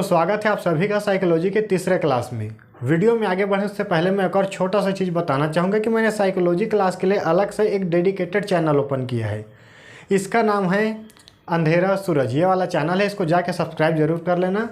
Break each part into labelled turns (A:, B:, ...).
A: स्वागत है आप सभी का साइकोलॉजी के तीसरे क्लास में। वीडियो में आगे बढ़ने से पहले मैं एक और छोटा सा चीज़ बताना चाहूँगा कि मैंने साइकोलॉजी क्लास के लिए अलग से एक डेडिकेटेड चैनल ओपन किया है। इसका नाम है अंधेरा सूरज। ये वाला चैनल है, इसको जाके सब्सक्राइब जरूर कर लेना,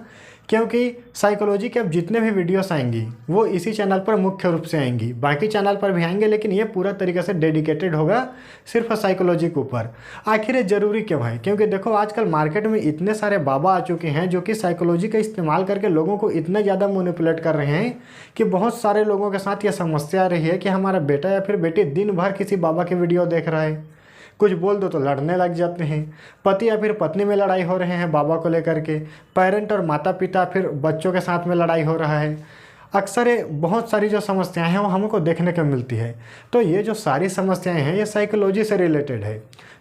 A: क्योंकि साइकोलॉजी के अब जितने भी वीडियोस आएंगी वो इसी चैनल पर मुख्य रूप से आएंगी। बाकी चैनल पर भी आएंगे, लेकिन ये पूरा तरीके से डेडिकेटेड होगा सिर्फ साइकोलॉजी के ऊपर। आखिर ये ज़रूरी क्यों है? क्योंकि देखो आजकल मार्केट में इतने सारे बाबा आ चुके हैं जो कि साइकोलॉजी का इस्तेमाल करके लोगों को इतना ज़्यादा मैनिपुलेट कर रहे हैं कि बहुत सारे लोगों के साथ ये समस्या आ रही है कि हमारा बेटा या फिर बेटी दिन भर किसी बाबा की वीडियो देख रहा है, कुछ बोल दो तो लड़ने लग जाते हैं, पति या फिर पत्नी में लड़ाई हो रहे हैं बाबा को लेकर के, पेरेंट और माता पिता फिर बच्चों के साथ में लड़ाई हो रहा है। अक्सर ये बहुत सारी जो समस्याएं हैं वो हमको देखने को मिलती है। तो ये जो सारी समस्याएं हैं ये साइकोलॉजी से रिलेटेड है।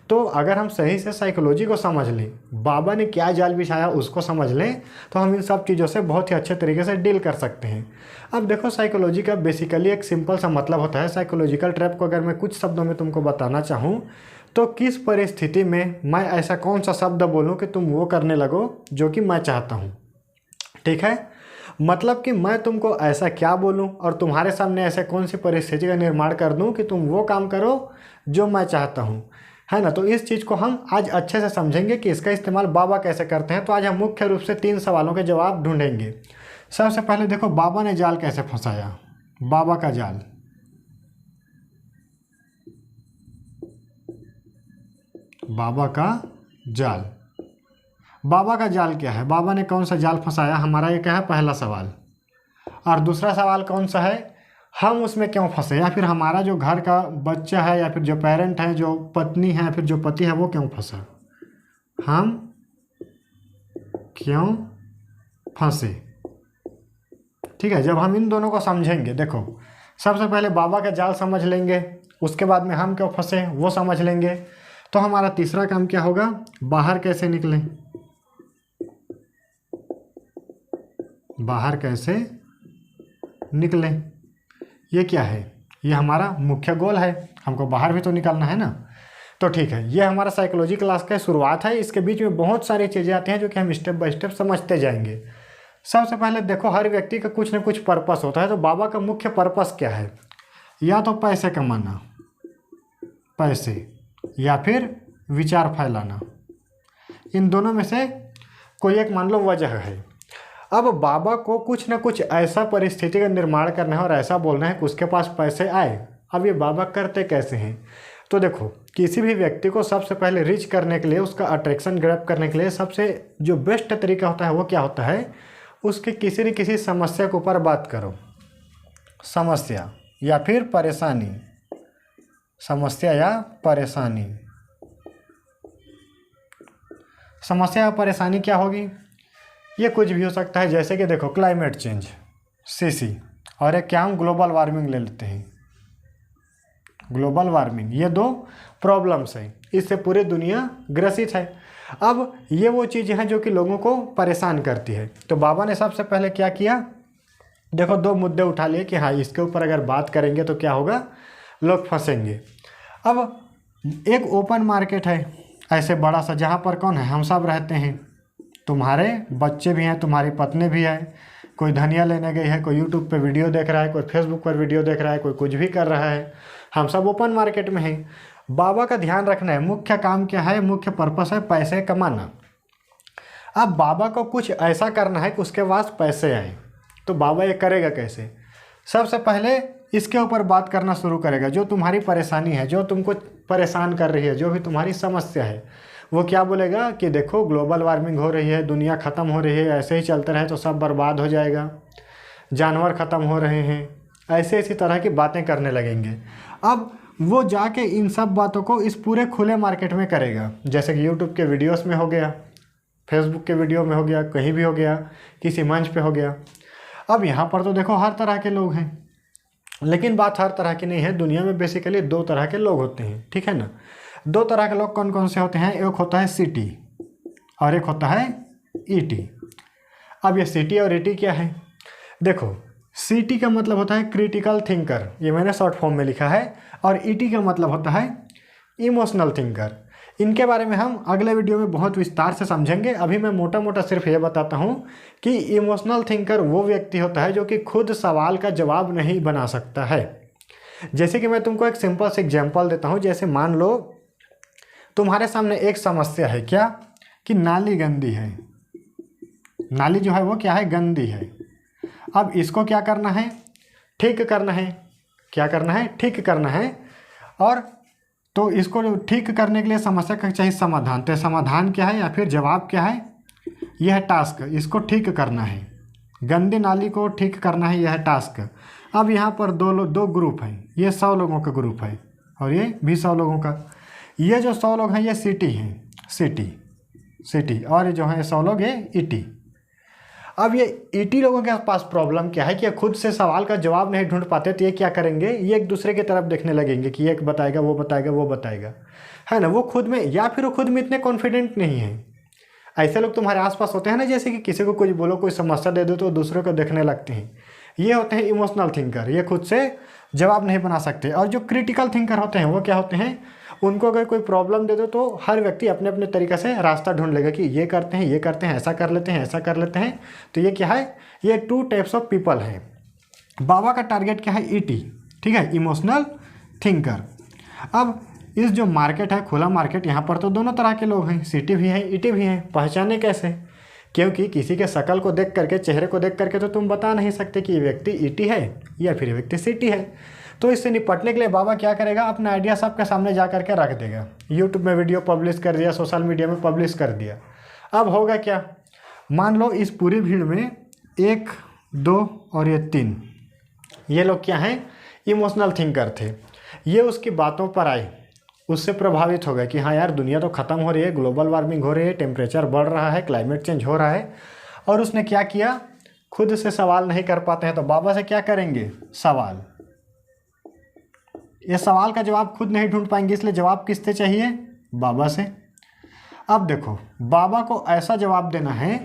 A: तो अगर हम सही से साइकोलॉजी को समझ लें, बाबा ने क्या जाल बिछाया उसको समझ लें, तो हम इन सब चीज़ों से बहुत ही अच्छे तरीके से डील कर सकते हैं। अब देखो साइकोलॉजी का बेसिकली एक सिंपल सा मतलब होता है। साइकोलॉजिकल ट्रैप को अगर मैं कुछ शब्दों में तुमको बताना चाहूँ तो किस परिस्थिति में मैं ऐसा कौन सा शब्द बोलूं कि तुम वो करने लगो जो कि मैं चाहता हूं। ठीक है, मतलब कि मैं तुमको ऐसा क्या बोलूं और तुम्हारे सामने ऐसे कौन सी परिस्थिति का निर्माण कर दूं कि तुम वो काम करो जो मैं चाहता हूं, है ना। तो इस चीज़ को हम आज अच्छे से समझेंगे कि इसका इस्तेमाल बाबा कैसे करते हैं। तो आज हम मुख्य रूप से 3 सवालों के जवाब ढूंढेंगे। सबसे पहले देखो, बाबा ने जाल कैसे फंसाया। बाबा का जाल, बाबा का जाल, बाबा का जाल क्या है? बाबा ने कौन सा जाल फंसाया, हमारा ये क्या है पहला सवाल। और दूसरा सवाल कौन सा है, हम उसमें क्यों फंसे, या फिर हमारा जो घर का बच्चा है या फिर जो पेरेंट है, जो पत्नी है या फिर जो पति है वो क्यों फंसा, हम क्यों फंसे। ठीक है, जब हम इन दोनों को समझेंगे, देखो सबसे पहले बाबा का जाल समझ लेंगे, उसके बाद में हम क्यों फंसे वो समझ लेंगे, तो हमारा तीसरा काम क्या होगा, बाहर कैसे निकलें। बाहर कैसे निकलें, ये क्या है, ये हमारा मुख्य गोल है, हमको बाहर भी तो निकलना है ना। तो ठीक है, ये हमारा साइकोलॉजी क्लास का शुरुआत है। इसके बीच में बहुत सारी चीज़ें आती हैं जो कि हम स्टेप बाय स्टेप समझते जाएंगे। सबसे पहले देखो, हर व्यक्ति का कुछ ना कुछ पर्पस होता है। तो बाबा का मुख्य पर्पस क्या है, या तो पैसे कमाना, पैसे, या फिर विचार फैलाना। इन दोनों में से कोई एक मान लो वजह है। अब बाबा को कुछ ना कुछ ऐसा परिस्थिति का निर्माण करना है और ऐसा बोलना है कि उसके पास पैसे आए। अब ये बाबा करते कैसे हैं, तो देखो किसी भी व्यक्ति को सबसे पहले रीच करने के लिए, उसका अट्रैक्शन ग्रैब करने के लिए सबसे जो बेस्ट तरीका होता है वो क्या होता है, उसके किसी न किसी समस्या के ऊपर बात करो। समस्या या फिर परेशानी, समस्या या परेशानी। समस्या या परेशानी क्या होगी, ये कुछ भी हो सकता है। जैसे कि देखो क्लाइमेट चेंज, सीसी, और एक क्या हम ग्लोबल वार्मिंग ले लेते हैं। ग्लोबल वार्मिंग, ये 2 प्रॉब्लम्स हैं, इससे पूरी दुनिया ग्रसित है। अब ये वो चीज़ें हैं जो कि लोगों को परेशान करती है। तो बाबा ने सबसे पहले क्या किया, देखो 2 मुद्दे उठा लिए कि हाँ इसके ऊपर अगर बात करेंगे तो क्या होगा, लोग फंसेंगे। अब एक ओपन मार्केट है ऐसे बड़ा सा, जहाँ पर कौन है, हम सब रहते हैं, तुम्हारे बच्चे भी हैं, तुम्हारी पत्नी भी है, कोई धनिया लेने गई है, कोई यूट्यूब पे वीडियो देख रहा है, कोई फेसबुक पर वीडियो देख रहा है, कोई कुछ भी कर रहा है, हम सब ओपन मार्केट में हैं। बाबा का ध्यान रखना है, मुख्य काम क्या है, मुख्य पर्पस है पैसे कमाना। अब बाबा को कुछ ऐसा करना है कि उसके पास पैसे आए। तो बाबा ये करेगा कैसे, सबसे पहले इसके ऊपर बात करना शुरू करेगा। जो तुम्हारी परेशानी है, जो तुमको परेशान कर रही है, जो भी तुम्हारी समस्या है, वो क्या बोलेगा कि देखो ग्लोबल वार्मिंग हो रही है, दुनिया ख़त्म हो रही है, ऐसे ही चलते रहे तो सब बर्बाद हो जाएगा, जानवर ख़त्म हो रहे हैं, ऐसे इसी तरह की बातें करने लगेंगे। अब वो जाके इन सब बातों को इस पूरे खुले मार्केट में करेगा, जैसे कि यूट्यूब के वीडियोस में हो गया, फेसबुक के वीडियो में हो गया, कहीं भी हो गया, किसी मंच पे हो गया। अब यहाँ पर तो देखो हर तरह के लोग हैं, लेकिन बात हर तरह की नहीं है। दुनिया में बेसिकली 2 तरह के लोग होते हैं, ठीक है ना। 2 तरह के लोग कौन कौन से होते हैं, एक होता है सिटी और एक होता है ईटी। अब ये सिटी और ईटी क्या है, देखो सिटी का मतलब होता है क्रिटिकल थिंकर, ये मैंने शॉर्ट फॉर्म में लिखा है, और ईटी का मतलब होता है इमोशनल थिंकर। इनके बारे में हम अगले वीडियो में बहुत विस्तार से समझेंगे। अभी मैं मोटा मोटा सिर्फ ये बताता हूँ कि इमोशनल थिंकर वो व्यक्ति होता है जो कि खुद सवाल का जवाब नहीं बना सकता है। जैसे कि मैं तुमको एक सिंपल सा एग्जांपल देता हूँ। जैसे मान लो तुम्हारे सामने एक समस्या है, क्या कि नाली गंदी है, नाली जो है वो क्या है, गंदी है। अब इसको क्या करना है, ठीक करना है। क्या करना है, ठीक करना है। और तो इसको ठीक करने के लिए समस्या का चाहिए समाधान। तो समाधान क्या है या फिर जवाब क्या है, यह टास्क, इसको ठीक करना है, गंदी नाली को ठीक करना है, यह टास्क। अब यहाँ पर दो ग्रुप हैं, ये 100 लोगों का ग्रुप है और ये भी 100 लोगों का। ये जो 100 लोग हैं ये सिटी हैं, सिटी, और ये जो है 100 लोग ये ईटी। अब ये ईटी लोगों के पास प्रॉब्लम क्या है कि ये खुद से सवाल का जवाब नहीं ढूंढ पाते। तो ये क्या करेंगे, ये एक दूसरे की तरफ देखने लगेंगे कि ये बताएगा, वो बताएगा, वो बताएगा, है ना। वो खुद में, या फिर वो खुद में इतने कॉन्फिडेंट नहीं है। ऐसे लोग तुम्हारे आसपास होते हैं ना, जैसे कि किसी को कुछ बोलो, कोई समस्या दे दो तो दूसरे को देखने लगते हैं। ये होते हैं इमोशनल थिंकर, ये खुद से जवाब नहीं बना सकते। और जो क्रिटिकल थिंकर होते हैं वो क्या होते हैं, उनको अगर कोई प्रॉब्लम दे दो तो हर व्यक्ति अपने अपने तरीके से रास्ता ढूंढ लेगा कि ये करते हैं, ये करते हैं, ऐसा कर लेते हैं, ऐसा कर लेते हैं। तो ये क्या है, ये 2 टाइप्स ऑफ पीपल हैं। बाबा का टारगेट क्या है, ईटी, ठीक है, इमोशनल थिंकर। अब इस जो मार्केट है, खुला मार्केट, यहाँ पर तो दोनों तरह के लोग हैं, सिटी भी हैं, ईटी भी हैं। पहचाने कैसे, क्योंकि किसी के शक्ल को देख करके, चेहरे को देख करके तो तुम बता नहीं सकते कि ये व्यक्ति ईटी है या फिर ये व्यक्ति सिटी है। तो इससे निपटने के लिए बाबा क्या करेगा, अपना आइडिया सबके सामने जा करके रख देगा। यूट्यूब में वीडियो पब्लिश कर दिया, सोशल मीडिया में पब्लिश कर दिया। अब होगा क्या, मान लो इस पूरी भीड़ में 1, 2 और ये 3, ये लोग क्या हैं, इमोशनल थिंकर थे। ये उसकी बातों पर आए, उससे प्रभावित हो गए कि हाँ यार, दुनिया तो ख़त्म हो रही है, ग्लोबल वार्मिंग हो रही है, टेम्परेचर बढ़ रहा है, क्लाइमेट चेंज हो रहा है। और उसने क्या किया, खुद से सवाल नहीं कर पाते हैं तो बाबा से क्या करेंगे, सवाल। ये सवाल का जवाब खुद नहीं ढूंढ पाएंगे, इसलिए जवाब किससे चाहिए, बाबा से। अब देखो, बाबा को ऐसा जवाब देना है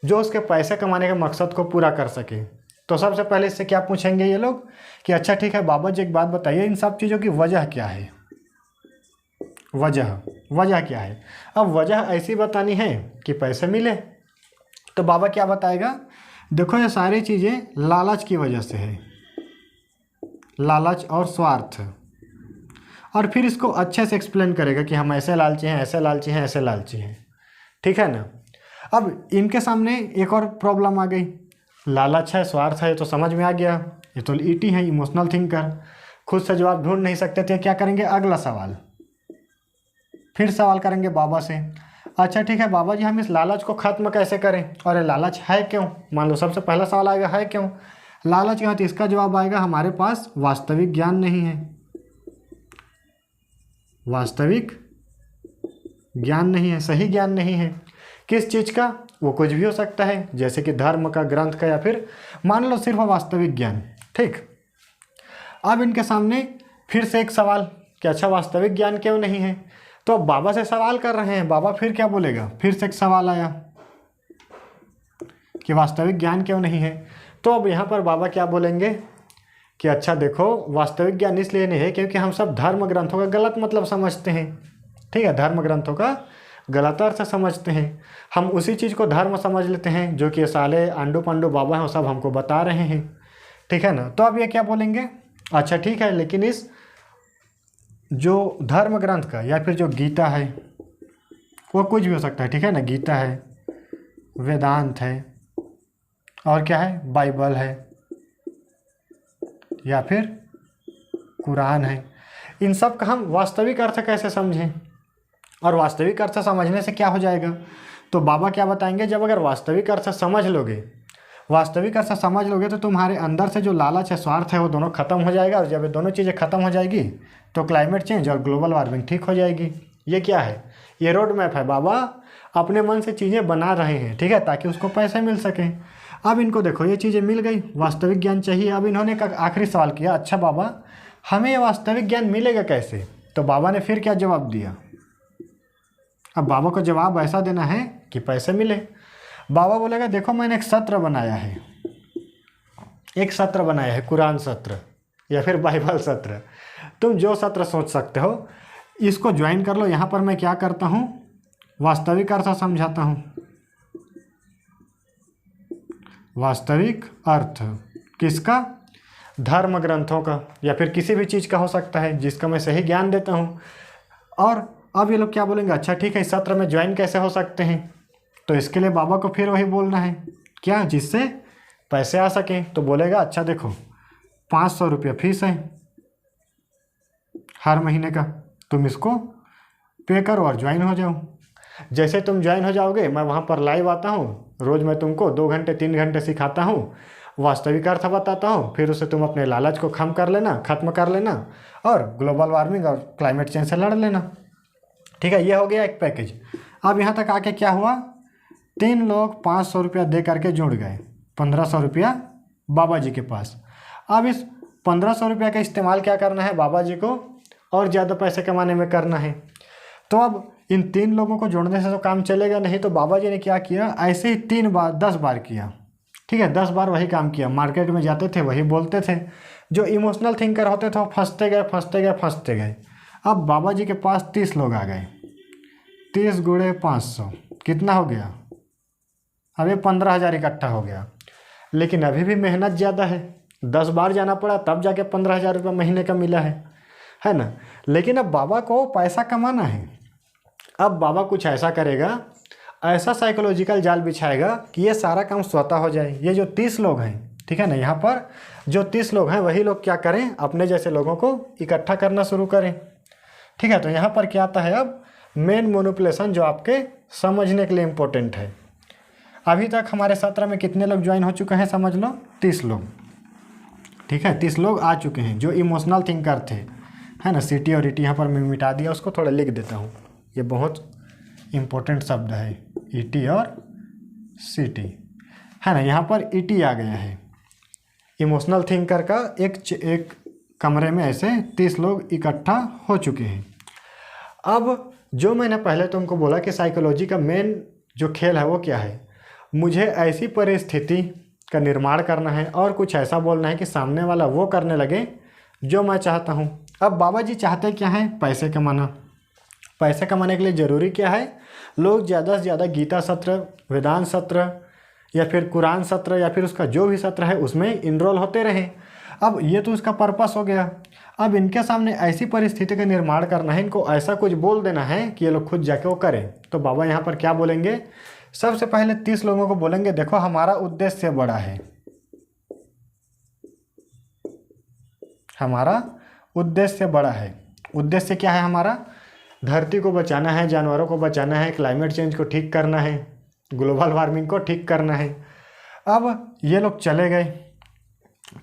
A: जो उसके पैसे कमाने के मकसद को पूरा कर सके। तो सबसे पहले इससे क्या पूछेंगे ये लोग कि अच्छा ठीक है बाबा जी, एक बात बताइए, इन सब चीज़ों की वजह क्या है, वजह क्या है। अब वजह ऐसी बतानी है कि पैसे मिले। तो बाबा क्या बताएगा, देखो ये सारी चीज़ें लालच की वजह से है, लालच और स्वार्थ। और फिर इसको अच्छे से एक्सप्लेन करेगा कि हम ऐसे लालची हैं, ऐसे लालची हैं, ऐसे लालची हैं, ठीक है ना। अब इनके सामने एक और प्रॉब्लम आ गई, लालच है, स्वार्थ है, तो समझ में आ गया, ये तो ईटी है, इमोशनल थिंकर, खुद से जवाब ढूंढ नहीं सकते थे। क्या करेंगे, अगला सवाल, फिर सवाल करेंगे बाबा से, अच्छा ठीक है बाबा जी, हम इस लालच को ख़त्म कैसे करें, और ये लालच है क्यों। मान लो सबसे पहला सवाल आएगा, है क्यों लालच क्यों, तो इसका जवाब आएगा, हमारे पास वास्तविक ज्ञान नहीं है, वास्तविक ज्ञान नहीं है, सही ज्ञान नहीं है। किस चीज़ का, वो कुछ भी हो सकता है, जैसे कि धर्म का, ग्रंथ का, या फिर मान लो सिर्फ वास्तविक ज्ञान, ठीक। अब इनके सामने फिर से एक सवाल कि अच्छा वास्तविक ज्ञान क्यों नहीं है। तो अब बाबा से सवाल कर रहे हैं, बाबा फिर क्या बोलेगा, फिर से एक सवाल आया कि वास्तविक ज्ञान क्यों नहीं है। तो अब यहाँ पर बाबा क्या बोलेंगे कि अच्छा देखो, वास्तविक ज्ञान इसलिए नहीं है क्योंकि हम सब धर्म ग्रंथों का गलत मतलब समझते हैं, ठीक है, धर्म ग्रंथों का गलत अर्थ समझते हैं। हम उसी चीज़ को धर्म समझ लेते हैं जो कि साले आंडू पांडू बाबा हैं वो सब हमको बता रहे हैं, ठीक है ना। तो अब ये क्या बोलेंगे, अच्छा ठीक है, लेकिन इस जो धर्म ग्रंथ का या फिर जो गीता है, वो कुछ भी हो सकता है, ठीक है ना, गीता है, वेदांत है, और क्या है, बाइबल है, या फिर कुरान है, इन सब का हम वास्तविक अर्थ कैसे समझें। और वास्तविक अर्थ समझने से क्या हो जाएगा, तो बाबा क्या बताएंगे, जब अगर वास्तविक अर्थ समझ लोगे, वास्तविक अर्थ समझ लोगे तो तुम्हारे अंदर से जो लालच है, स्वार्थ है, वो दोनों खत्म हो जाएगा। और जब ये दोनों चीज़ें खत्म हो जाएगी तो क्लाइमेट चेंज और ग्लोबल वार्मिंग ठीक हो जाएगी। ये क्या है, ये रोड मैप है, बाबा अपने मन से चीज़ें बना रहे हैं, ठीक है, ताकि उसको पैसे मिल सकें। अब इनको देखो, ये चीज़ें मिल गई, वास्तविक ज्ञान चाहिए। अब इन्होंने एक आखिरी सवाल किया, अच्छा बाबा हमें ये वास्तविक ज्ञान मिलेगा कैसे। तो बाबा ने फिर क्या जवाब दिया, अब बाबा को जवाब ऐसा देना है कि पैसे मिले। बाबा बोलेगा देखो मैंने एक सत्र बनाया है, एक सत्र बनाया है, कुरान सत्र या फिर बाइबल सत्र, तुम जो सत्र सोच सकते हो। इसको ज्वाइन कर लो। यहाँ पर मैं क्या करता हूँ, वास्तविक अर्थ समझाता हूँ। वास्तविक अर्थ किसका? धर्म ग्रंथों का, या फिर किसी भी चीज़ का हो सकता है जिसका मैं सही ज्ञान देता हूँ। और अब ये लोग क्या बोलेंगे, अच्छा ठीक है, इस सत्र में ज्वाइन कैसे हो सकते हैं? तो इसके लिए बाबा को फिर वही बोलना है, क्या, जिससे पैसे आ सकें। तो बोलेगा अच्छा देखो 500 रुपया फीस है हर महीने का, तुम इसको पे करो और ज्वाइन हो जाओ। जैसे तुम ज्वाइन हो जाओगे, मैं वहाँ पर लाइव आता हूँ, रोज़ मैं तुमको 2 घंटे 3 घंटे सिखाता हूँ, वास्तविक अर्थ बताता हूँ, फिर उससे तुम अपने लालच को खत्म कर लेना और ग्लोबल वार्मिंग और क्लाइमेट चेंज से लड़ लेना। ठीक है, ये हो गया एक पैकेज। अब यहाँ तक आके क्या हुआ, 3 लोग 500 रुपया दे करके जुड़ गए, 1500 रुपया बाबा जी के पास। अब इस 1500 रुपया का इस्तेमाल क्या करना है, बाबा जी को और ज़्यादा पैसे कमाने में करना है। तो अब इन 3 लोगों को जोड़ने से तो काम चलेगा नहीं, तो बाबा जी ने क्या किया, ऐसे ही 3 बार 10 बार किया। ठीक है, 10 बार वही काम किया, मार्केट में जाते थे वही बोलते थे। जो इमोशनल थिंकर होते थे वो फंसते गए। अब बाबा जी के पास 30 लोग आ गए, 30 गुणे 500 कितना हो गया, अब ये 15,000 इकट्ठा हो गया। लेकिन अभी भी मेहनत ज़्यादा है, 10 बार जाना पड़ा तब जाके 15,000 रुपये महीने का मिला है ना। लेकिन अब बाबा को पैसा कमाना है। अब बाबा कुछ ऐसा करेगा, ऐसा साइकोलॉजिकल जाल बिछाएगा कि ये सारा काम स्वतः हो जाए। ये जो 30 लोग हैं, ठीक है ना, यहाँ पर जो 30 लोग हैं वही लोग क्या करें, अपने जैसे लोगों को इकट्ठा करना शुरू करें। ठीक है, तो यहाँ पर क्या आता है, अब मेन मैनिपुलेशन जो आपके समझने के लिए इम्पोर्टेंट है। अभी तक हमारे सत्र में कितने लोग ज्वाइन हो चुके हैं, समझ लो 30 लोग। ठीक है, 30 लोग आ चुके हैं जो इमोशनल थिंकर थे, है ना। सिटी और ईटी यहाँ पर मैं मिटा दिया, उसको थोड़ा लिख देता हूँ, ये बहुत इम्पोर्टेंट शब्द है, ईटी और सिटी, है ना। यहाँ पर ईटी आ गया है, इमोशनल थिंकर का एक कमरे में ऐसे 30 लोग इकट्ठा हो चुके हैं। अब जो मैंने पहले तुमको बोला कि साइकोलॉजी का मेन जो खेल है वो क्या है, मुझे ऐसी परिस्थिति का निर्माण करना है और कुछ ऐसा बोलना है कि सामने वाला वो करने लगे जो मैं चाहता हूँ। अब बाबा जी चाहते क्या है, पैसे कमाना। पैसे कमाने के लिए ज़रूरी क्या है, लोग ज़्यादा से ज़्यादा गीता सत्र, वेदांत सत्र या फिर कुरान सत्र या फिर उसका जो भी सत्र है उसमें इनरोल होते रहें। अब ये तो उसका पर्पस हो गया। अब इनके सामने ऐसी परिस्थिति का निर्माण करना है, इनको ऐसा कुछ बोल देना है कि ये लोग खुद जाके वो करें। तो बाबा यहाँ पर क्या बोलेंगे, सबसे पहले 30 लोगों को बोलेंगे, देखो हमारा उद्देश्य बड़ा है, हमारा उद्देश्य बड़ा है। उद्देश्य क्या है हमारा, धरती को बचाना है, जानवरों को बचाना है, क्लाइमेट चेंज को ठीक करना है, ग्लोबल वार्मिंग को ठीक करना है। अब ये लोग चले गए,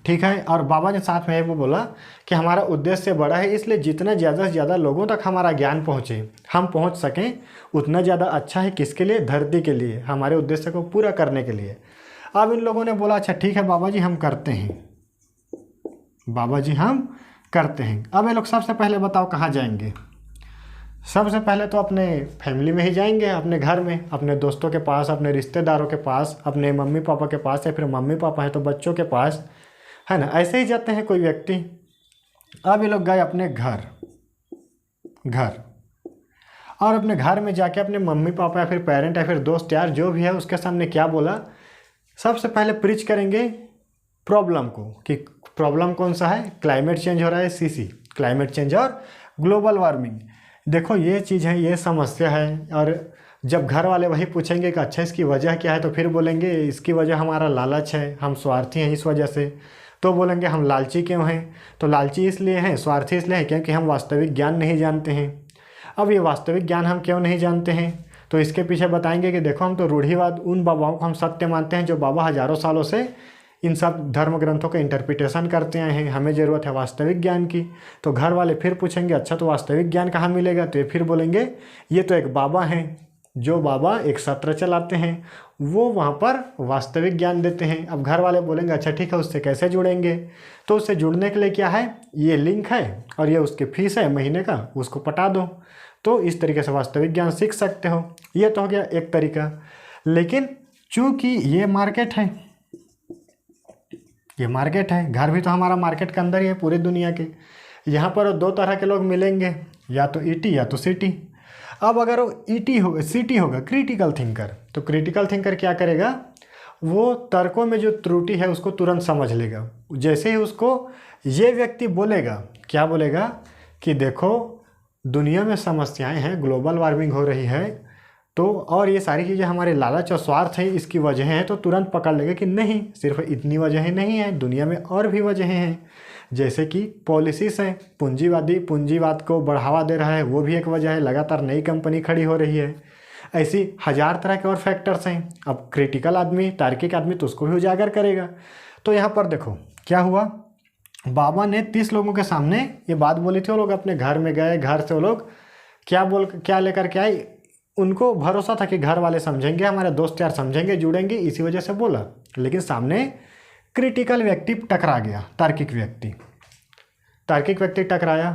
A: ठीक है, और बाबा ने साथ में वो बोला कि हमारा उद्देश्य बड़ा है, इसलिए जितना ज़्यादा से ज़्यादा लोगों तक हमारा ज्ञान पहुँचे, हम पहुँच सकें, उतना ज़्यादा अच्छा है। किसके लिए, धरती के लिए, हमारे उद्देश्य को पूरा करने के लिए। अब इन लोगों ने बोला अच्छा ठीक है बाबा जी हम करते हैं, बाबा जी हम करते हैं। अब ये लोग सबसे पहले बताओ कहाँ जाएंगे, सबसे पहले तो अपने फैमिली में ही जाएंगे, अपने घर में, अपने दोस्तों के पास, अपने रिश्तेदारों के पास, अपने मम्मी पापा के पास, या फिर मम्मी पापा हैं तो बच्चों के पास, है ना। ऐसे ही जाते हैं कोई व्यक्ति। अब ये लोग गए अपने घर और अपने घर में जाके अपने मम्मी पापा या फिर पेरेंट या फिर दोस्त यार जो भी है उसके सामने क्या बोला, सबसे पहले प्रीच करेंगे प्रॉब्लम को, कि प्रॉब्लम कौन सा है, क्लाइमेट चेंज हो रहा है, सीसी, क्लाइमेट चेंज और ग्लोबल वार्मिंग। देखो ये चीज़ है, ये समस्या है। और जब घर वाले वही पूछेंगे कि अच्छा इसकी वजह क्या है, तो फिर बोलेंगे इसकी वजह हमारा लालच है, हम स्वार्थी हैं इस वजह से। तो बोलेंगे हम लालची क्यों हैं, तो लालची इसलिए हैं, स्वार्थी इसलिए हैं क्योंकि हम वास्तविक ज्ञान नहीं जानते हैं। अब ये वास्तविक ज्ञान हम क्यों नहीं जानते हैं, तो इसके पीछे बताएंगे कि देखो हम तो रूढ़िवाद, उन बाबाओं को हम सत्य मानते हैं जो बाबा हज़ारों सालों से इन सब धर्म ग्रंथों का इंटरप्रिटेशन करते आए हैं, हमें ज़रूरत है वास्तविक ज्ञान की। तो घर वाले फिर पूछेंगे अच्छा तो वास्तविक ज्ञान कहाँ मिलेगा, तो ये फिर बोलेंगे ये तो एक बाबा हैं, जो बाबा एक सत्र चलाते हैं, वो वहाँ पर वास्तविक ज्ञान देते हैं। अब घर वाले बोलेंगे अच्छा ठीक है उससे कैसे जुड़ेंगे, तो उससे जुड़ने के लिए क्या है, ये लिंक है और ये उसकी फ़ीस है महीने का, उसको पटा दो, तो इस तरीके से वास्तविक ज्ञान सीख सकते हो। ये तो हो गया एक तरीका। लेकिन चूँकि ये मार्केट है, ये मार्केट है, घर भी तो हमारा मार्केट के अंदर ही है पूरी दुनिया के। यहाँ पर 2 तरह के लोग मिलेंगे, या तो ईटी या तो सीटी। अब अगर वो ईटी होगा सीटी होगा क्रिटिकल थिंकर, तो क्रिटिकल थिंकर क्या करेगा, वो तर्कों में जो त्रुटि है उसको तुरंत समझ लेगा। जैसे ही उसको ये व्यक्ति बोलेगा, क्या बोलेगा कि देखो दुनिया में समस्याएं हैं, ग्लोबल वार्मिंग हो रही है, तो और ये सारी चीज़ें हमारे लालच और स्वार्थ है, इसकी वजह हैं, तो तुरंत पकड़ लेगा कि नहीं सिर्फ इतनी वजहें नहीं हैं, दुनिया में और भी वजहें हैं। जैसे कि पॉलिसीज़ हैं, पूंजीवाद को बढ़ावा दे रहा है, वो भी एक वजह है, लगातार नई कंपनी खड़ी हो रही है। ऐसी हजार तरह के और फैक्टर्स हैं। अब क्रिटिकल आदमी, तार्किक आदमी तो उसको भी उजागर करेगा। तो यहाँ पर देखो क्या हुआ, बाबा ने 30 लोगों के सामने ये बात बोली थी। वो लोग अपने घर में गए, घर से वो लोग क्या लेकर के आए, उनको भरोसा था कि घर वाले समझेंगे, हमारे दोस्त यार समझेंगे, जुड़ेंगे, इसी वजह से बोला। लेकिन सामने क्रिटिकल व्यक्ति टकरा गया, तार्किक व्यक्ति टकराया।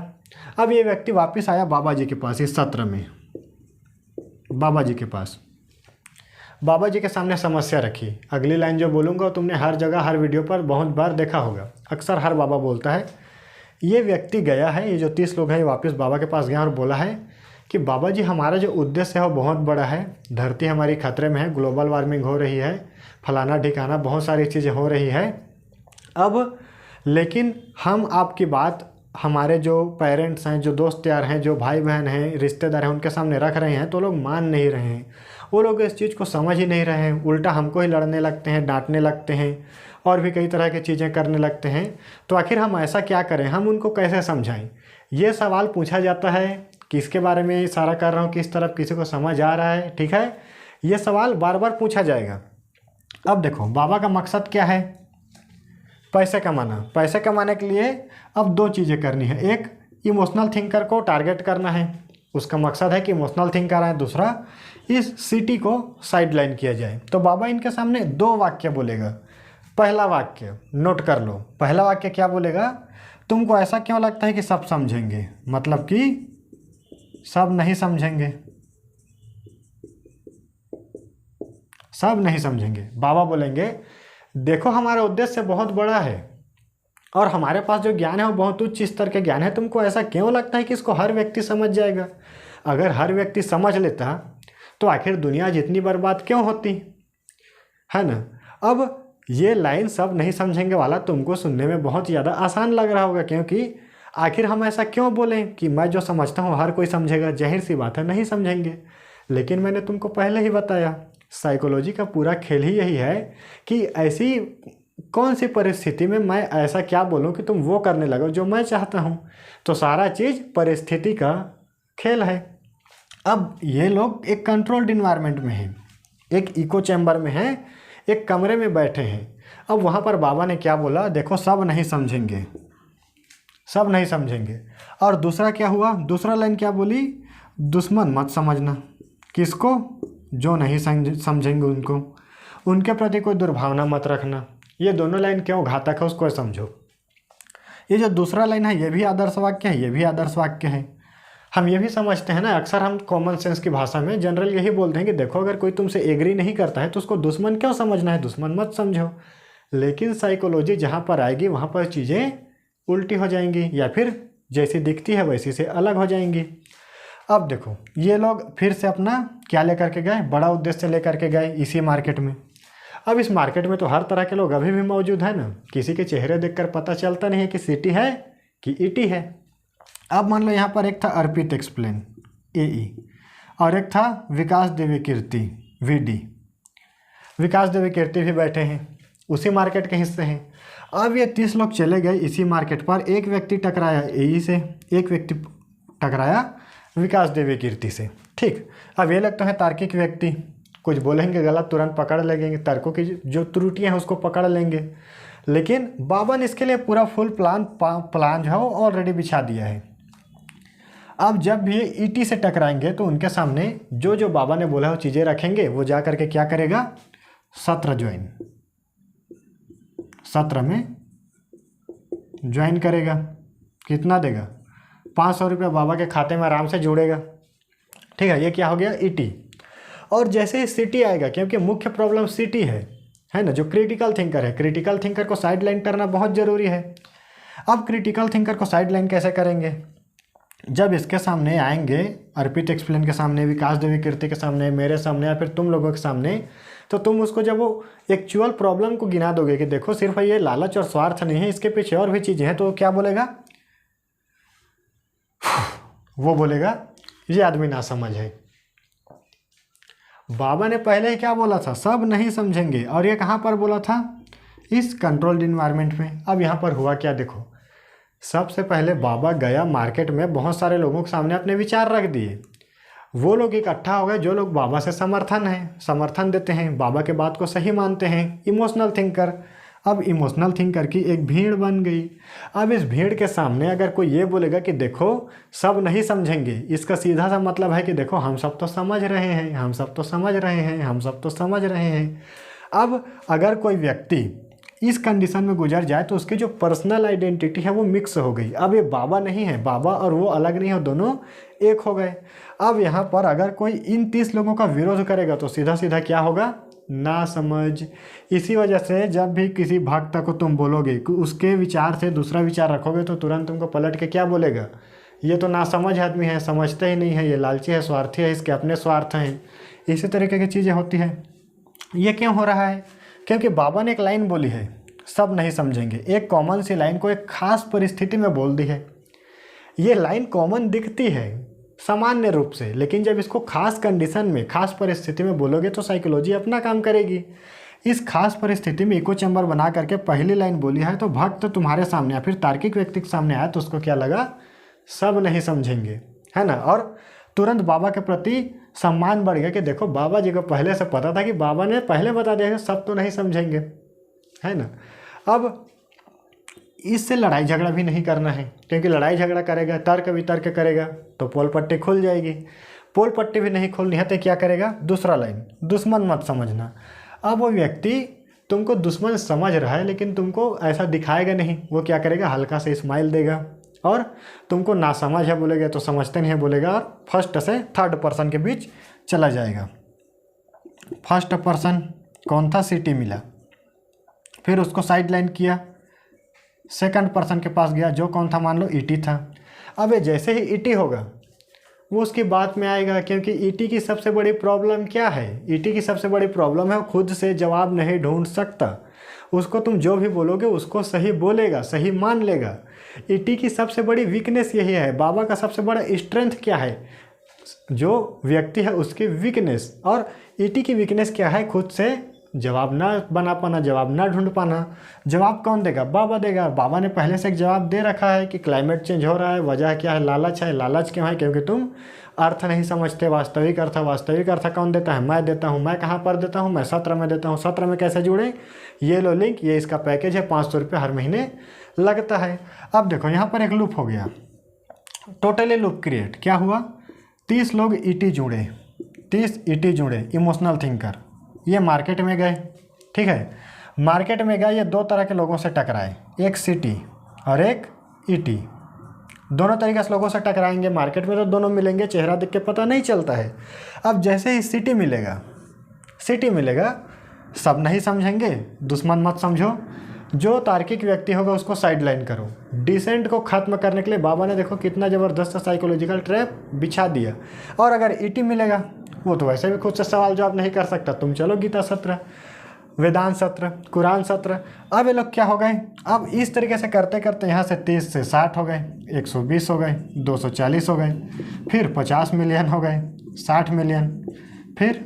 A: अब ये व्यक्ति वापस आया बाबा जी के पास इस सत्र में, बाबा जी के पास, बाबा जी के सामने समस्या रखी। अगली लाइन जो बोलूँगा तुमने हर जगह हर वीडियो पर बहुत बार देखा होगा, अक्सर हर बाबा बोलता है। ये व्यक्ति गया है, ये जो 30 लोग हैं, ये वापस बाबा के पास गया और बोला है कि बाबा जी हमारा जो उद्देश्य है वो बहुत बड़ा है, धरती हमारी खतरे में है, ग्लोबल वार्मिंग हो रही है, फलाना ठिकाना बहुत सारी चीज़ें हो रही है। अब लेकिन हम आपकी बात हमारे जो पेरेंट्स हैं, जो दोस्त यार हैं, जो भाई बहन हैं, रिश्तेदार हैं, उनके सामने रख रहे हैं, तो लोग मान नहीं रहे हैं, वो लोग इस चीज़ को समझ ही नहीं रहे हैं, उल्टा हमको ही लड़ने लगते हैं, डांटने लगते हैं और भी कई तरह की चीज़ें करने लगते हैं। तो आखिर हम ऐसा क्या करें, हम उनको कैसे समझाएं? ये सवाल पूछा जाता है। किसके बारे में इशारा कर रहा हूँ, किस तरफ किसी को समझ आ रहा है, ठीक है? ये सवाल बार बार पूछा जाएगा। अब देखो बाबा का मकसद क्या है, पैसे कमाना। पैसे कमाने के लिए अब 2 चीज़ें करनी है। एक, इमोशनल थिंकर को टारगेट करना है, उसका मकसद है कि इमोशनल थिंकर है। दूसरा, इस सिटी को साइडलाइन किया जाए। तो बाबा इनके सामने 2 वाक्य बोलेगा। पहला वाक्य नोट कर लो, पहला वाक्य क्या बोलेगा, तुमको ऐसा क्यों लगता है कि सब समझेंगे, मतलब कि सब नहीं समझेंगे, सब नहीं समझेंगे। बाबा बोलेंगे देखो हमारा उद्देश्य बहुत बड़ा है और हमारे पास जो ज्ञान है वो बहुत उच्च स्तर के ज्ञान है, तुमको ऐसा क्यों लगता है कि इसको हर व्यक्ति समझ जाएगा? अगर हर व्यक्ति समझ लेता तो आखिर दुनिया जितनी बर्बाद क्यों होती, है ना? अब ये लाइन सब नहीं समझेंगे वाला तुमको सुनने में बहुत ज़्यादा आसान लग रहा होगा, क्योंकि आखिर हम ऐसा क्यों बोलें कि मैं जो समझता हूँ हर कोई समझेगा? जाहिर सी बात है नहीं समझेंगे। लेकिन मैंने तुमको पहले ही बताया, साइकोलॉजी का पूरा खेल ही यही है कि ऐसी कौन सी परिस्थिति में मैं ऐसा क्या बोलूं कि तुम वो करने लगो जो मैं चाहता हूं। तो सारा चीज़ परिस्थिति का खेल है। अब ये लोग एक कंट्रोल्ड इन्वायरमेंट में हैं, एक इको चैम्बर में हैं, एक कमरे में बैठे हैं। अब वहाँ पर बाबा ने क्या बोला, देखो सब नहीं समझेंगे, सब नहीं समझेंगे। और दूसरा क्या हुआ, दूसरा लाइन क्या बोली, दुश्मन मत समझना। किसको? जो नहीं समझेंगे उनको, उनके प्रति कोई दुर्भावना मत रखना। ये दोनों लाइन क्यों घातक है उसको समझो। ये जो दूसरा लाइन है ये भी आदर्श वाक्य है, ये भी आदर्श वाक्य है। हम ये भी समझते हैं ना, अक्सर हम कॉमन सेंस की भाषा में जनरल यही बोलते हैं कि देखो अगर कोई तुमसे एग्री नहीं करता है तो उसको दुश्मन क्यों समझना है, दुश्मन मत समझो। लेकिन साइकोलॉजी जहाँ पर आएगी वहाँ पर चीज़ें उल्टी हो जाएंगी, या फिर जैसी दिखती है वैसी से अलग हो जाएंगी। अब देखो ये लोग फिर से अपना क्या लेकर के गए, बड़ा उद्देश्य लेकर के गए इसी मार्केट में। अब इस मार्केट में तो हर तरह के लोग अभी भी मौजूद है ना, किसी के चेहरे देखकर पता चलता नहीं है कि सिटी है कि ईटी है। अब मान लो यहाँ पर एक था अर्पित एक्सप्लेन AE और एक था विकास देवी कीर्ति VD। विकास देवी कीर्ति भी बैठे हैं, उसी मार्केट के हिस्से हैं। अब ये 30 लोग चले गए इसी मार्केट पर, एक व्यक्ति टकराया AE से, एक व्यक्ति टकराया विकास देवी कीर्ति से। ठीक, अब ये लगता है तार्किक व्यक्ति, कुछ बोलेंगे गलत तुरंत पकड़ लेंगे, तर्कों की जो त्रुटियां हैं उसको पकड़ लेंगे। लेकिन बाबा ने इसके लिए पूरा फुल प्लान जो है वो ऑलरेडी बिछा दिया है। अब जब भी ये ET से टकराएंगे तो उनके सामने जो जो बाबा ने बोला वो चीज़ें रखेंगे, वो जा करके क्या करेगा, सत्र ज्वाइन, सत्र में ज्वाइन करेगा। कितना देगा, 500 रुपये बाबा के खाते में आराम से जुड़ेगा। ठीक है, ये क्या हो गया ET। और जैसे ही सिटी आएगा, क्योंकि मुख्य प्रॉब्लम सिटी है ना, जो क्रिटिकल थिंकर है, क्रिटिकल थिंकर को साइड लाइन करना बहुत ज़रूरी है। अब क्रिटिकल थिंकर को साइड लाइन कैसे करेंगे, जब इसके सामने आएंगे, अर्पित एक्सप्लेन के सामने, विकास देवी कीर्ति के सामने, मेरे सामने या फिर तुम लोगों के सामने, तो तुम उसको जब वो एक्चुअल प्रॉब्लम को गिना दोगे कि देखो सिर्फ ये लालच और स्वार्थ नहीं है, इसके पीछे और भी चीज़ें हैं, तो क्या बोलेगा? वो बोलेगा ये आदमी ना समझ है। बाबा ने पहले ही क्या बोला था? सब नहीं समझेंगे। और ये कहाँ पर बोला था? इस कंट्रोल्ड इन्वायरमेंट में। अब यहाँ पर हुआ क्या देखो, सबसे पहले बाबा गया मार्केट में, बहुत सारे लोगों के सामने अपने विचार रख दिए। वो लोग इकट्ठा हो गए जो लोग बाबा से समर्थन देते हैं, बाबा के बात को सही मानते हैं, इमोशनल थिंकर। अब इमोशनल थिंकर की एक भीड़ बन गई। अब इस भीड़ के सामने अगर कोई ये बोलेगा कि देखो सब नहीं समझेंगे, इसका सीधा सा मतलब है कि देखो हम सब तो समझ रहे हैं, हम सब तो समझ रहे हैं, हम सब तो समझ रहे हैं। अब अगर कोई व्यक्ति इस कंडीशन में गुजर जाए तो उसकी जो पर्सनल आइडेंटिटी है वो मिक्स हो गई। अब ये बाबा नहीं है, बाबा और वो अलग नहीं है, दोनों एक हो गए। अब यहाँ पर अगर कोई इन 30 लोगों का विरोध करेगा तो सीधा सीधा क्या होगा? ना समझ। इसी वजह से जब भी किसी भक्त को तुम बोलोगे कि उसके विचार से दूसरा विचार रखोगे तो तुरंत तुमको पलट के क्या बोलेगा? ये तो ना समझ आदमी है, समझते ही नहीं है, ये लालची है, स्वार्थी है, इसके अपने स्वार्थ हैं। इसी तरीके की चीज़ें होती है। ये क्यों हो रहा है? क्योंकि बाबा ने एक लाइन बोली है, सब नहीं समझेंगे। एक कॉमन सी लाइन को एक खास परिस्थिति में बोल दी है। ये लाइन कॉमन दिखती है सामान्य रूप से, लेकिन जब इसको खास कंडीशन में, खास परिस्थिति में बोलोगे तो साइकोलॉजी अपना काम करेगी। इस खास परिस्थिति में इको चैम्बर बना करके पहली लाइन बोली है तो भक्त तुम्हारे सामने या फिर तार्किक व्यक्ति के सामने आया तो उसको क्या लगा? सब नहीं समझेंगे, है ना। और तुरंत बाबा के प्रति सम्मान बढ़ गया कि देखो बाबा जी को पहले से पता था कि बाबा ने पहले बता दिया सब तो नहीं समझेंगे, है ना। अब इससे लड़ाई झगड़ा भी नहीं करना है, क्योंकि लड़ाई झगड़ा करेगा, तर्क वितर्क करेगा तो पोल पट्टी खुल जाएगी। पोल पट्टी भी नहीं खोलनी है तो क्या करेगा? दूसरा लाइन, दुश्मन मत समझना। अब वो व्यक्ति तुमको दुश्मन समझ रहा है लेकिन तुमको ऐसा दिखाएगा नहीं। वो क्या करेगा? हल्का से स्माइल देगा और तुमको ना समझ है बोलेगा तो समझते नहीं है बोलेगा, और फर्स्ट से थर्ड पर्सन के बीच चला जाएगा। फर्स्ट पर्सन कौन था? सिटी मिला। फिर उसको साइड लाइन किया, सेकंड पर्सन के पास गया जो कौन था? मान लो ईटी था। अब ये जैसे ही ईटी होगा वो उसकी बात में आएगा, क्योंकि ईटी की सबसे बड़ी प्रॉब्लम क्या है? ईटी की सबसे बड़ी प्रॉब्लम है वो खुद से जवाब नहीं ढूंढ सकता। उसको तुम जो भी बोलोगे उसको सही बोलेगा, सही मान लेगा। ईटी की सबसे बड़ी वीकनेस यही है। बाबा का सबसे बड़ा स्ट्रेंथ क्या है? जो व्यक्ति है उसकी वीकनेस। और ईटी की वीकनेस क्या है? खुद से जवाब ना बना पाना, जवाब ना ढूंढ पाना। जवाब कौन देगा? बाबा देगा। बाबा ने पहले से एक जवाब दे रखा है कि क्लाइमेट चेंज हो रहा है, वजह क्या है? लालच है। लालच क्यों है? क्योंकि तुम अर्थ नहीं समझते, वास्तविक अर्थ। वास्तविक अर्थ कौन देता है? मैं देता हूँ। मैं कहाँ पर देता हूँ? मैं सत्र में देता हूँ। सत्र में कैसे जुड़े? ये लो लिंक, ये इसका पैकेज है, 500 रुपये हर महीने लगता है। अब देखो यहाँ पर एक लूप हो गया, टोटली लूप क्रिएट। क्या हुआ? 30 लोग ईटी जुड़े, 30 ईटी जुड़े, इमोशनल थिंकर। ये मार्केट में गए, ठीक है। मार्केट में गए, ये दो तरह के लोगों से टकराए, एक सिटी और एक ईटी। दोनों तरीके से लोगों से टकराएंगे। मार्केट में तो दोनों मिलेंगे, चेहरा देख के पता नहीं चलता है। अब जैसे ही सिटी मिलेगा, सिटी मिलेगा, सब नहीं समझेंगे, दुश्मन मत समझो। जो तार्किक व्यक्ति होगा उसको साइड लाइन करो। डिसेंट को खत्म करने के लिए बाबा ने देखो कितना ज़बरदस्त साइकोलॉजिकल ट्रैप बिछा दिया। और अगर ईटी मिलेगा, वो तो वैसे भी खुद से सवाल जवाब नहीं कर सकता। तुम चलो गीता सत्र, वेदांत सत्र, कुरान सत्र। अब ये लोग क्या हो गए? अब इस तरीके से करते करते यहाँ से 30 से 60 हो गए, 120 हो गए, 240 हो गए, फिर 50 मिलियन हो गए, 60 मिलियन, फिर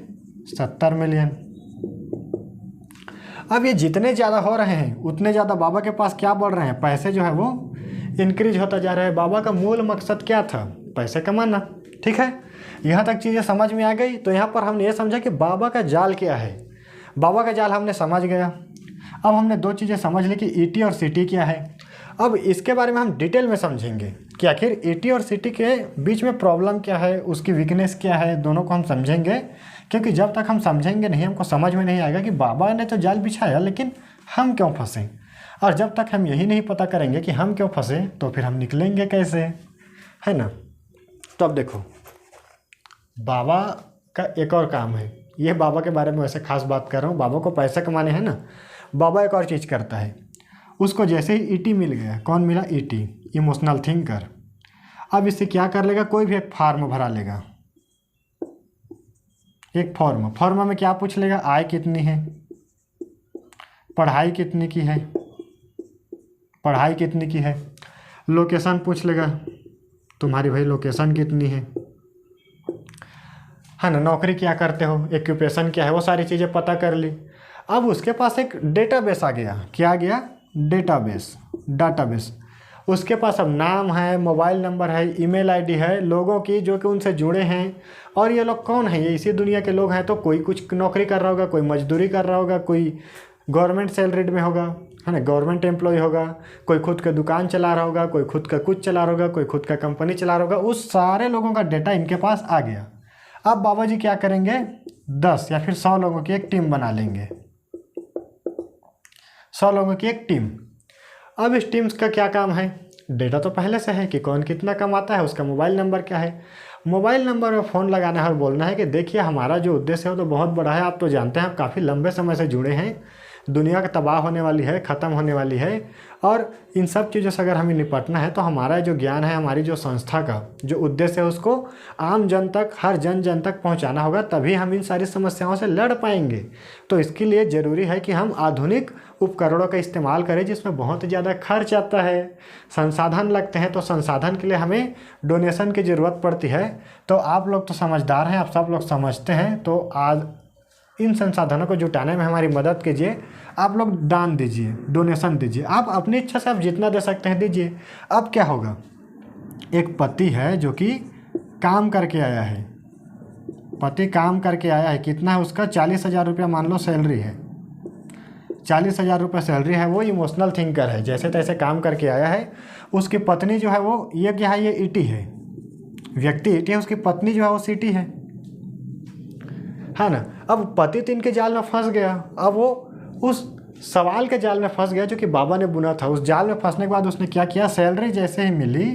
A: 70 मिलियन। अब ये जितने ज़्यादा हो रहे हैं उतने ज़्यादा बाबा के पास क्या बढ़ रहे हैं? पैसे जो है वो इंक्रीज होता जा रहा है। बाबा का मूल मकसद क्या था? पैसे कमाना, ठीक है। यहाँ तक चीज़ें समझ में आ गई। तो यहाँ पर हमने ये समझा कि बाबा का जाल क्या है। बाबा का जाल हमने समझ गया। अब हमने दो चीज़ें समझ ली कि ईटी और सिटी क्या है। अब इसके बारे में हम डिटेल में समझेंगे कि आखिर ईटी और सिटी के बीच में प्रॉब्लम क्या है, उसकी वीकनेस क्या है, दोनों को हम समझेंगे। क्योंकि जब तक हम समझेंगे नहीं, हमको समझ में नहीं आएगा कि बाबा ने तो जाल बिछाया लेकिन हम क्यों फंसे। और जब तक हम यही नहीं पता करेंगे कि हम क्यों फंसे तो फिर हम निकलेंगे कैसे, है ना। तो अब देखो, बाबा का एक और काम है। ये बाबा के बारे में वैसे खास बात कर रहा हूँ, बाबा को पैसे कमाने हैं ना। बाबा एक और चीज़ करता है। उसको जैसे ही ईटी मिल गया, कौन मिला? ET, emotional thinker. अब इससे क्या कर लेगा, कोई भी एक फॉर्म भरा लेगा, एक फॉर्म में क्या पूछ लेगा, आय कितनी है, पढ़ाई कितनी की है, पढ़ाई कितनी की है, लोकेशन पूछ लेगा, तुम्हारी भाई लोकेशन कितनी है ना, नौकरी क्या करते हो, एक्यूपेशन क्या है, वो सारी चीज़ें पता कर ली। अब उसके पास एक डेटाबेस आ गया, क्या आ गया, डाटाबेस। उसके पास अब नाम है, मोबाइल नंबर है, ईमेल आईडी है लोगों की जो कि उनसे जुड़े हैं, और ये लोग कौन हैं, ये इसी दुनिया के लोग हैं। तो कोई कुछ नौकरी कर रहा होगा, कोई मजदूरी कर रहा होगा, कोई गवर्नमेंट सैलरीड में होगा, है ना, गवर्नमेंट एम्प्लॉय होगा, कोई खुद का दुकान चला रहा होगा, कोई खुद का कुछ चला रहा होगा, कोई खुद का कंपनी चला रहा होगा। उस सारे लोगों का डेटा इनके पास आ गया। अब बाबा जी क्या करेंगे, 10 या फिर 100 लोगों की एक टीम बना लेंगे, 100 लोगों की एक टीम। अब इस टीम्स का क्या काम है, डेटा तो पहले से है कि कौन कितना कमाता है, उसका मोबाइल नंबर क्या है, मोबाइल नंबर में फ़ोन लगाना है और बोलना है कि देखिए हमारा जो उद्देश्य है वो तो बहुत बड़ा है, आप तो जानते हैं आप काफ़ी लंबे समय से जुड़े हैं, दुनिया का तबाह होने वाली है, ख़त्म होने वाली है, और इन सब चीज़ों से अगर हमें निपटना है तो हमारा जो ज्ञान है, हमारी जो संस्था का जो उद्देश्य है उसको आम जन तक, हर जन तक पहुंचाना होगा, तभी हम इन सारी समस्याओं से लड़ पाएंगे। तो इसके लिए ज़रूरी है कि हम आधुनिक उपकरणों का इस्तेमाल करें जिसमें बहुत ज़्यादा खर्च आता है, संसाधन लगते हैं। तो संसाधन के लिए हमें डोनेशन की ज़रूरत पड़ती है। तो आप लोग तो समझदार हैं, आप सब लोग समझते हैं, तो आज इन संसाधनों को जुटाने में हमारी मदद कीजिए। आप लोग दान दीजिए, डोनेशन दीजिए, आप अपनी इच्छा से आप जितना दे सकते हैं दीजिए। अब क्या होगा, एक पति है जो कि काम करके आया है, पति काम करके आया है, कितना है उसका, 40,000 रुपया मान लो सैलरी है, 40,000 रुपये सैलरी है, वो इमोशनल थिंकर है, जैसे तैसे काम करके आया है। उसकी पत्नी जो है वो ये क्या है, ये ईटी है, व्यक्ति ईटी है, उसकी पत्नी जो है वो सीटी है ना। अब पति तो इनके जाल में फंस गया, अब वो उस सवाल के जाल में फंस गया जो कि बाबा ने बुना था। उस जाल में फंसने के बाद उसने क्या किया, सैलरी जैसे ही मिली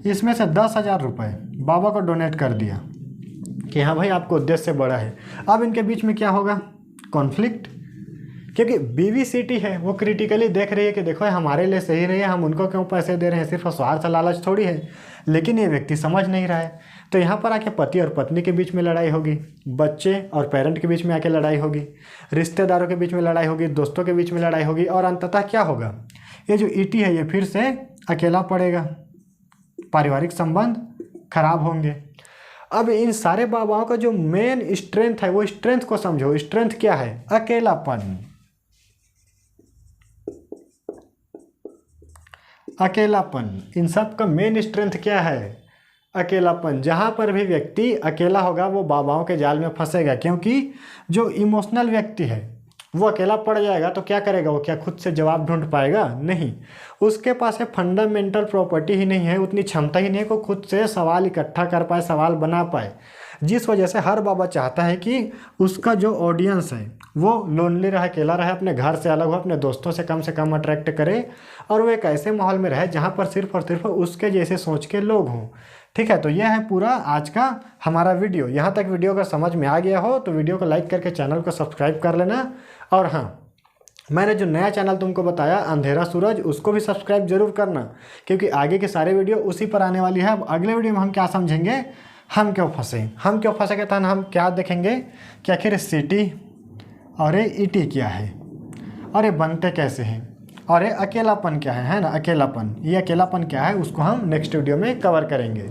A: इसमें से 10,000 रुपये बाबा को डोनेट कर दिया कि हाँ भाई आपको उद्देश्य बड़ा है। अब इनके बीच में क्या होगा, कॉन्फ्लिक्ट, क्योंकि बीवी सीटी है, वो क्रिटिकली देख रही है कि देखो हमारे लिए सही नहीं है, हम उनको क्यों पैसे दे रहे हैं, सिर्फ स्वार्थ लालच थोड़ी है। लेकिन ये व्यक्ति समझ नहीं रहा है। तो यहाँ पर आके पति और पत्नी के बीच में लड़ाई होगी, बच्चे और पेरेंट के बीच में आके लड़ाई होगी, रिश्तेदारों के बीच में लड़ाई होगी, दोस्तों के बीच में लड़ाई होगी, और अंततः क्या होगा, ये जो ईटी है ये फिर से अकेला पड़ेगा, पारिवारिक संबंध खराब होंगे। अब इन सारे बाबाओं का जो मेन स्ट्रेंथ है वो स्ट्रेंथ को समझो। स्ट्रेंथ क्या है, अकेलापन, अकेलापन। इन सब का मेन स्ट्रेंथ क्या है, अकेलापन। जहाँ पर भी व्यक्ति अकेला होगा वो बाबाओं के जाल में फंसेगा, क्योंकि जो इमोशनल व्यक्ति है वो अकेला पड़ जाएगा तो क्या करेगा, वो क्या खुद से जवाब ढूंढ पाएगा, नहीं। उसके पास है फंडामेंटल प्रॉपर्टी ही नहीं है, उतनी क्षमता ही नहीं है कि खुद से सवाल इकट्ठा कर पाए, सवाल बना पाए। जिस वजह से हर बाबा चाहता है कि उसका जो ऑडियंस है वो लोनली रहे, अकेला रहे, अपने घर से अलग हो, अपने दोस्तों से कम अट्रैक्ट करे, और वो एक ऐसे माहौल में रहे जहाँ पर सिर्फ और सिर्फ उसके जैसे सोच के लोग हों। ठीक है, तो यह है पूरा आज का हमारा वीडियो। यहाँ तक वीडियो का समझ में आ गया हो तो वीडियो को लाइक करके चैनल को सब्सक्राइब कर लेना। और हाँ, मैंने जो नया चैनल तुमको बताया अंधेरा सूरज, उसको भी सब्सक्राइब जरूर करना, क्योंकि आगे के सारे वीडियो उसी पर आने वाली है। अब अगले वीडियो में हम क्या समझेंगे, हम क्यों फंसे के तहत हम क्या देखेंगे कि आखिर सिटी और ये ईटी क्या है, और ये बनते कैसे हैं, और ये अकेलापन क्या है ना, अकेलापन, ये अकेलापन क्या है उसको हम नेक्स्ट वीडियो में कवर करेंगे।